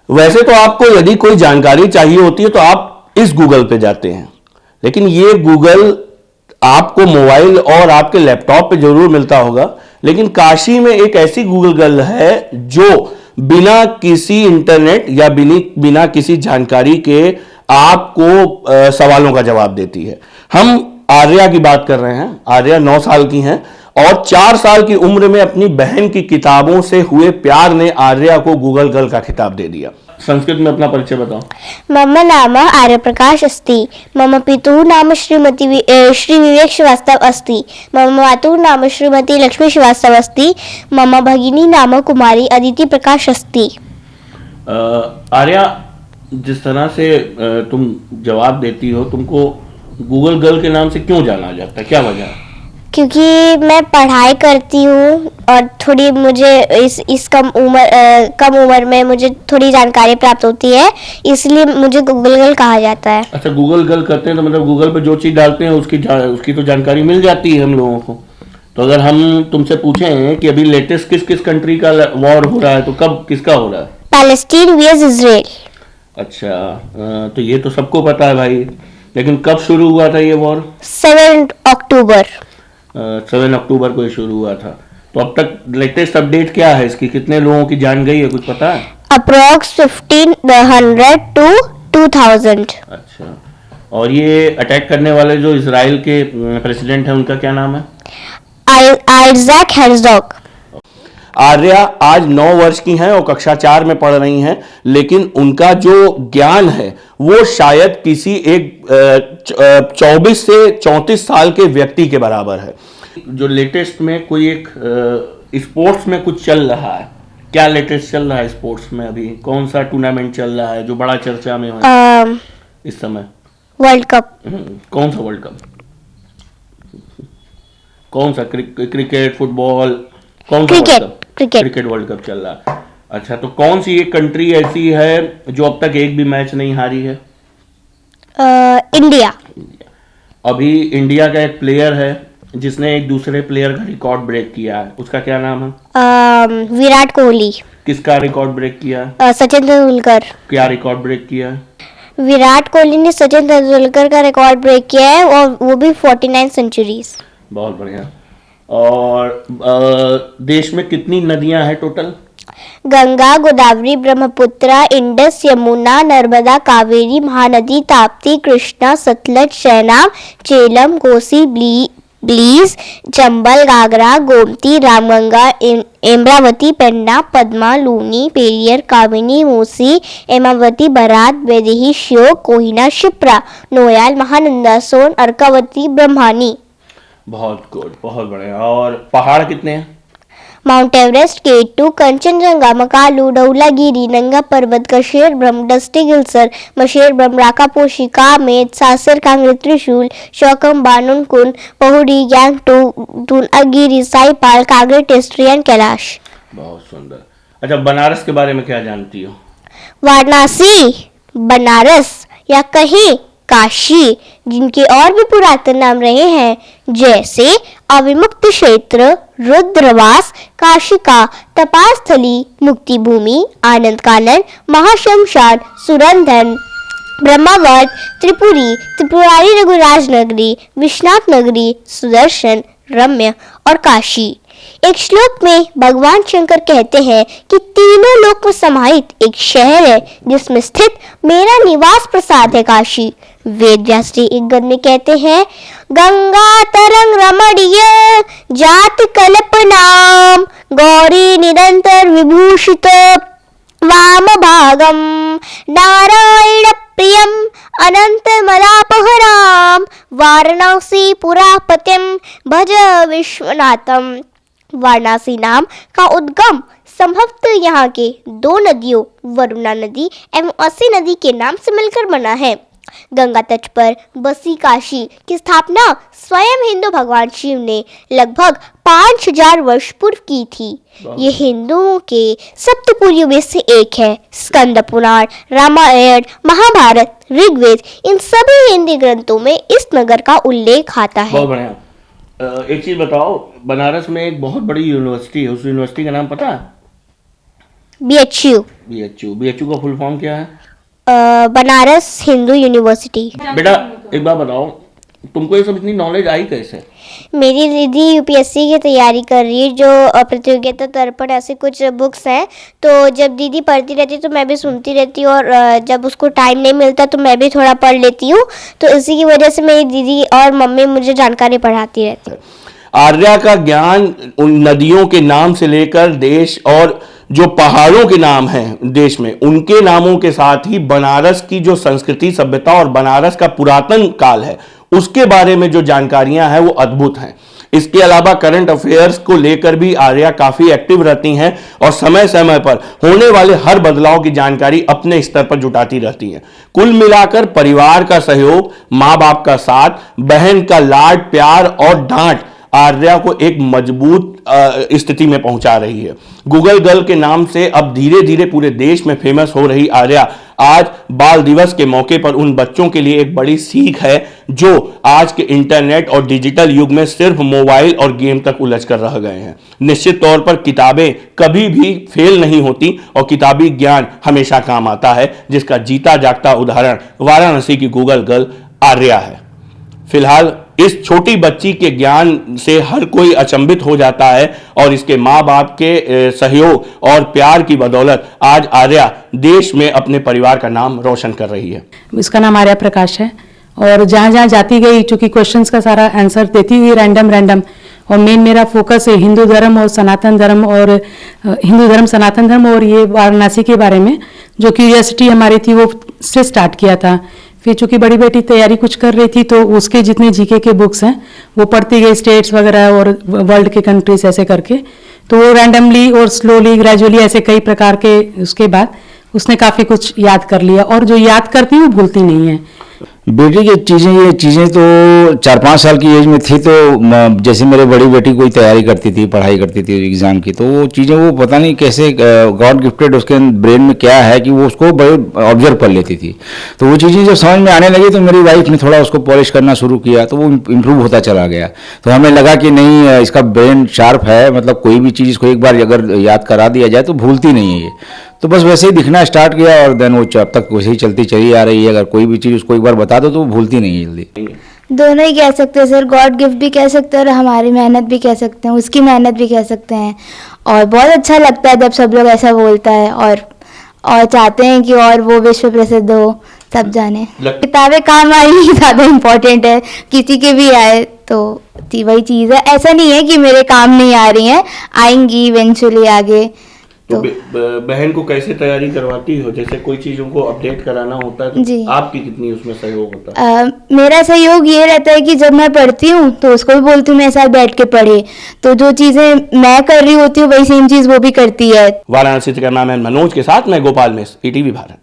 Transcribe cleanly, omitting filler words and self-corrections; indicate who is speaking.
Speaker 1: वैसे तो आपको यदि कोई जानकारी चाहिए होती है तो आप इस गूगल पे जाते हैं, लेकिन ये गूगल आपको मोबाइल और आपके लैपटॉप पे जरूर मिलता होगा, लेकिन काशी में एक ऐसी गूगल गर्ल है जो बिना किसी इंटरनेट या बिना किसी जानकारी के आपको सवालों का जवाब देती है। हम आर्या की बात कर रहे हैं। आर्या 9 साल की हैं और 4 साल की उम्र में अपनी बहन की किताबों से हुए प्यार ने आर्या को गूगल गर्ल का खिताब दे दिया। संस्कृत में अपना परिचय बताओ।
Speaker 2: मम नाम आर्यप्रकाश अस्ति। मम पितुः नाम श्री विवेक श्रीवास्तव अस्ति। मम मातुः नाम श्रीमती लक्ष्मी श्रीवास्तव अस्ति। मम भगिनी नाम कुमारी अदिति प्रकाश अस्ति।
Speaker 1: आर्या, जिस तरह से तुम जवाब देती हो, तुमको गूगल गर्ल के नाम से क्यों जाना जाता है, क्या वजह है?
Speaker 2: क्योंकि मैं पढ़ाई करती हूँ और थोड़ी मुझे इस कम उम्र में मुझे थोड़ी जानकारी प्राप्त होती है, इसलिए मुझे गूगल गर्ल कहा जाता है।
Speaker 1: अच्छा, गूगल गर्ल करते हैं तो मतलब गूगल पे जो चीज़ डालते हैं उसकी तो जानकारी मिल जाती है हम लोगों को। तो अगर हम तुमसे पूछें कि अभी लेटेस्ट किस किस कंट्री का वॉर हो रहा है, तो कब किसका हो रहा है?
Speaker 2: Palestine vs Israel.
Speaker 1: अच्छा, तो ये तो सबको पता है भाई, लेकिन कब शुरू हुआ था ये वॉर?
Speaker 2: 7 अक्टूबर।
Speaker 1: 7 अक्टूबर को ये शुरू हुआ था। तो अब तक लेटेस्ट अपडेट क्या है इसकी? कितने लोगों की जान गई है, कुछ पता है?
Speaker 2: Approx 1500 to 2000।
Speaker 1: अच्छा, और ये अटैक करने वाले जो इजराइल के प्रेसिडेंट हैं उनका क्या नाम है?
Speaker 2: आइजैक हेrzog।
Speaker 1: आर्या आज 9 वर्ष की हैं और कक्षा 4 में पढ़ रही हैं, लेकिन उनका जो ज्ञान है वो शायद किसी एक 24 से 34 साल के व्यक्ति के बराबर है। जो लेटेस्ट में कोई एक स्पोर्ट्स में कुछ चल रहा है, क्या लेटेस्ट चल रहा है स्पोर्ट्स में? अभी कौन सा टूर्नामेंट चल रहा है जो बड़ा चर्चा में है इस समय?
Speaker 2: World cup.
Speaker 1: कौन सा वर्ल्ड कप? कौन सा? क्रिकेट, फुटबॉल, कौन सा? क्रिकेट वर्ल्ड कप चल रहा है। अच्छा, तो कौन सी एक कंट्री ऐसी है जो अब तक एक भी मैच नहीं हारी है?
Speaker 2: इंडिया।
Speaker 1: अभी इंडिया का एक प्लेयर है जिसने एक दूसरे प्लेयर का रिकॉर्ड ब्रेक किया है, उसका क्या नाम है?
Speaker 2: विराट कोहली।
Speaker 1: किसका रिकॉर्ड ब्रेक किया?
Speaker 2: सचिन तेंदुलकर।
Speaker 1: क्या रिकॉर्ड ब्रेक किया है?
Speaker 2: विराट कोहली ने सचिन तेंदुलकर का रिकॉर्ड ब्रेक किया है और वो भी 49 सेंचुरीज।
Speaker 1: बहुत बढ़िया। और देश में कितनी नदियां हैं टोटल?
Speaker 2: गंगा, गोदावरी, ब्रह्मपुत्र, इंडस, यमुना, नर्मदा, कावेरी, महानदी, ताप्ती, कृष्णा, सतलज, शहनाब, झेलम, कोसी, ब्लीज, चंबल, घाघरा, गोमती, रामगंगा, एम्रावती, पेन्ना, पद्मा, लूनी, पेरियर, कामिनी, मूसी, एमावती, बरात, वैदेही, श्योक, कोहिना, शिप्रा, नोयाल, महानंदा, सोन, अर्कावती, ब्रह्मानी।
Speaker 1: बहुत गुड, बहुत बढ़िया। और पहाड़ कितने हैं?
Speaker 2: Mount Everest, K2, Kanchenjunga, Makalu, Dhaulagiri, नंगा पर्वत, कशेर ब्रह्म, डस्टी गिलसर, मशेर ब्रह्म, राकापोशी, कामेत, सासर, कांगड़ी, त्रिशूल, शौकम, बानुनकुन, पहुड़ी, गैंगटोक, दूनगिरी, साईपाल, कांगड़ी, टेस्ट्रियन, कैलाश।
Speaker 1: बहुत सुंदर। अच्छा, बनारस के बारे में क्या जानती हो?
Speaker 2: वाराणसी, बनारस या कहीं काशी, जिनके और भी पुरातन नाम रहे हैं, जैसे अविमुक्त क्षेत्र, रुद्रवास, काशिका, तपास्थली, मुक्ति भूमि, आनंद कानन, महाशमशान, सुरंधन, ब्रह्मावर्त, त्रिपुरी, त्रिपुरारी रघुराज नगरी, विश्वनाथ नगरी, सुदर्शन, रम्य और काशी। एक श्लोक में भगवान शंकर कहते हैं कि तीनों लोक में समाहित एक शहर है जिसमें स्थित मेरा निवास प्रसाद है काशी। वेद व्यास जी एक गद में कहते हैं, गंगा तरंग रमणीय जात कल्पनाम, गौरी निरंतर विभूषित वाम भागम, नारायण प्रियम अनंत मलापहराम, वाराणसी पुरापतिम भज विश्वनाथम। वाराणसी नाम का उद्गम संभवतः यहाँ के 2 नदियों वरुणा नदी एवं अस्सी नदी के नाम से मिलकर बना है। गंगा तट पर बसी काशी की स्थापना स्वयं हिंदू भगवान शिव ने लगभग 5000 वर्ष पूर्व की थी। ये हिंदुओं के सप्तपुरियों में से एक है। स्कंद पुराण, रामायण, महाभारत, ऋग्वेद, इन सभी हिंदी ग्रंथों में इस नगर का उल्लेख आता है।
Speaker 1: बहुत बढ़िया। एक चीज बताओ, बनारस में एक बहुत बड़ी यूनिवर्सिटी है, उस यूनिवर्सिटी का नाम पता है?
Speaker 2: BHU,
Speaker 1: BHU का फुल फॉर्म क्या है?
Speaker 2: बनारस हिंदू यूनिवर्सिटी।
Speaker 1: बेटा एक बात बताओ, तुमको ये सब इतनी नॉलेज आई कैसे?
Speaker 2: मेरी दीदी यूपीएससी की तैयारी कर रही है, जो प्रतियोगिता तर्पण ऐसे कुछ बुक्स हैं, तो जब दीदी पढ़ती रहती है तो मैं भी सुनती रहती हूँ, और जब उसको टाइम नहीं मिलता तो मैं भी थोड़ा पढ़ लेती हूँ, तो इसी की वजह से मेरी दीदी और मम्मी मुझे जानकारी पढ़ाती रहती है।
Speaker 1: आर्या का ज्ञान उन नदियों के नाम से लेकर देश और जो पहाड़ों के नाम हैं देश में, उनके नामों के साथ ही बनारस की जो संस्कृति सभ्यता और बनारस का पुरातन काल है उसके बारे में जो जानकारियां हैं वो अद्भुत हैं। इसके अलावा करंट अफेयर्स को लेकर भी आर्या काफी एक्टिव रहती हैं और समय समय पर होने वाले हर बदलाव की जानकारी अपने स्तर पर जुटाती रहती हैं। कुल मिलाकर परिवार का सहयोग, माँ बाप का साथ, बहन का लाड प्यार और डांट आर्या को एक मजबूत स्थिति में पहुंचा रही है। गूगल गर्ल के नाम से अब धीरे धीरे पूरे देश में फेमस हो रही आर्या आज बाल दिवस के मौके पर उन बच्चों के लिए एक बड़ी सीख है जो आज के इंटरनेट और डिजिटल युग में सिर्फ मोबाइल और गेम तक उलझ कर रह गए हैं। निश्चित तौर पर किताबें कभी भी फेल नहीं होती और किताबी ज्ञान हमेशा काम आता है, जिसका जीता जागता उदाहरण वाराणसी की गूगल गर्ल आर्या है। फिलहाल इस छोटी बच्ची के ज्ञान से हर कोई अचंभित हो जाता है और इसके माँ बाप के सहयोग और प्यार की बदौलत आज आर्या देश में अपने परिवार का नाम रोशन कर रही है।
Speaker 3: इसका नाम आर्या प्रकाश है और जहाँ जहाँ जाती गई, चूंकि क्वेश्चंस का सारा आंसर देती हुई रैंडम और मेन मेरा फोकस है हिंदू धर्म और सनातन धर्म और हिंदू धर्म सनातन धर्म और ये वाराणसी के बारे में जो क्यूरियोसिटी हमारी थी वो से स्टार्ट किया था। फिर चूंकि बड़ी बेटी तैयारी कुछ कर रही थी तो उसके जितने जीके के बुक्स हैं वो पढ़ती गई, स्टेट्स वगैरह और वर्ल्ड के कंट्रीज ऐसे करके, तो वो रैंडमली और स्लोली ग्रेजुअली ऐसे कई प्रकार के उसके बाद उसने काफ़ी कुछ याद कर लिया और जो याद करती वो भूलती नहीं है।
Speaker 4: बेटी की ये चीज़ें तो 4-5 साल की एज में थी, तो जैसे मेरे बड़ी बेटी कोई तैयारी करती थी, पढ़ाई करती थी एग्ज़ाम की, तो वो चीज़ें वो पता नहीं कैसे गॉड गिफ्टेड उसके ब्रेन में क्या है कि वो उसको बड़े ऑब्जर्व कर लेती थी। तो वो चीज़ें जब समझ में आने लगी तो मेरी वाइफ ने थोड़ा उसको पॉलिश करना शुरू किया तो वो इम्प्रूव होता चला गया। तो हमें लगा कि नहीं, इसका ब्रेन शार्प है, मतलब कोई भी चीज़ को एक बार अगर याद करा दिया जाए तो भूलती नहीं है ये। तो बस वैसे ही दिखना स्टार्ट किया और देन वो अब तक वैसे ही चलती चली आ रही है। अगर कोई भी चीज़ उसको एक बार बता दो तो वो भूलती नहीं है जल्दी।
Speaker 5: दोनों ही कह सकते हैं सर, गॉड गिफ्ट भी कह सकते हैं और हमारी मेहनत भी कह सकते हैं, उसकी मेहनत भी कह सकते हैं। और बहुत अच्छा लगता है जब सब लोग ऐसा बोलता है और चाहते हैं कि और वो विश्व प्रसिद्ध हो, सब जाने। किताबें काम आई ही ज़्यादा इम्पोर्टेंट है, किसी के भी आए तो वही चीज़ है। ऐसा नहीं है कि मेरे काम नहीं आ रही हैं, आएंगी इवेंचुअली आगे।
Speaker 1: तो बहन को कैसे तैयारी करवाती हो? जैसे कोई चीजों को अपडेट कराना होता है तो आपकी कितनी उसमें सहयोग होता है?
Speaker 5: मेरा सहयोग ये रहता है कि जब मैं पढ़ती हूँ तो उसको भी बोलती हूँ मेरे साथ बैठ के पढ़े, तो जो चीजें मैं कर रही होती हूँ वही सेम चीज वो भी करती है।
Speaker 1: वाराणसी से कैमरामैन मनोज के साथ मैं गोपाल मिश्र, ईटीवी भारत।